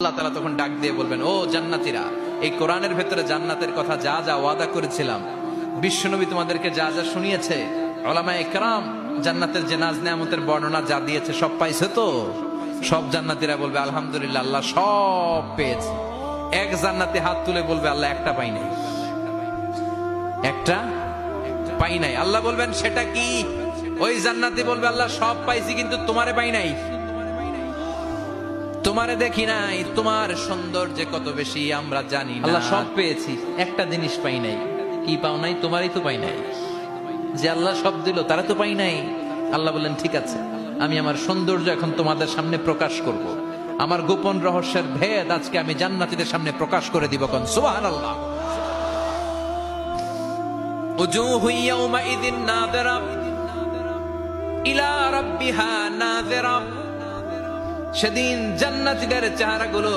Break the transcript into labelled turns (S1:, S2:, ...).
S1: আল্লাহ তাআলা তখন ডাক দিয়ে বলবেন, ও জান্নাতীরা, এই কোরআনের ভেতরে জান্নাতের কথা যা যা ওয়াদা করেছিলাম, বিশ্বনবী তোমাদেরকে যা যা শুনিয়েছে, উলামায়ে কেরাম জান্নাতের যে নাজ নেয়ামতের বর্ণনা যা দিয়েছে সব পাইছে তো? সব জান্নাতীরা বলবে আলহামদুলিল্লাহ, আল্লাহ সব পেয়েছে। এক জান্নাতে হাত তুলে বলবে, আল্লাহ একটা পাই নাই, একটা পাই নাই। আল্লাহ বলবেন, সেটা কি? ওই জান্নাতি বলবে, আল্লাহ সব পাইছি কিন্তু তোমারে পাই নাই, তোমারে দেখি নাই, তোমার সৌন্দর্য কত বেশি আমরা জানি না। আল্লাহ সব পেয়েছি, একটা জিনিস পাই নাই। কি পাও নাই? তোমারই তো পাই নাই। যে আল্লাহ সব দিল তারা তো পাই নাই। আল্লাহ বললেন, ঠিক আছে, আমি আমার সৌন্দর্য এখন তোমাদের সামনে প্রকাশ করব। আমার গোপন রহস্যের ভেদ আজকে আমি জান্নাতীদের সামনে প্রকাশ করে দিব। কোন সুবহানাল্লাহ। উজুহু ইয়াউমাইযিন নাযিরা ইলা রাব্বিহা নাযিরা। সেদিন জান্নাতীদের চেহারাগুলো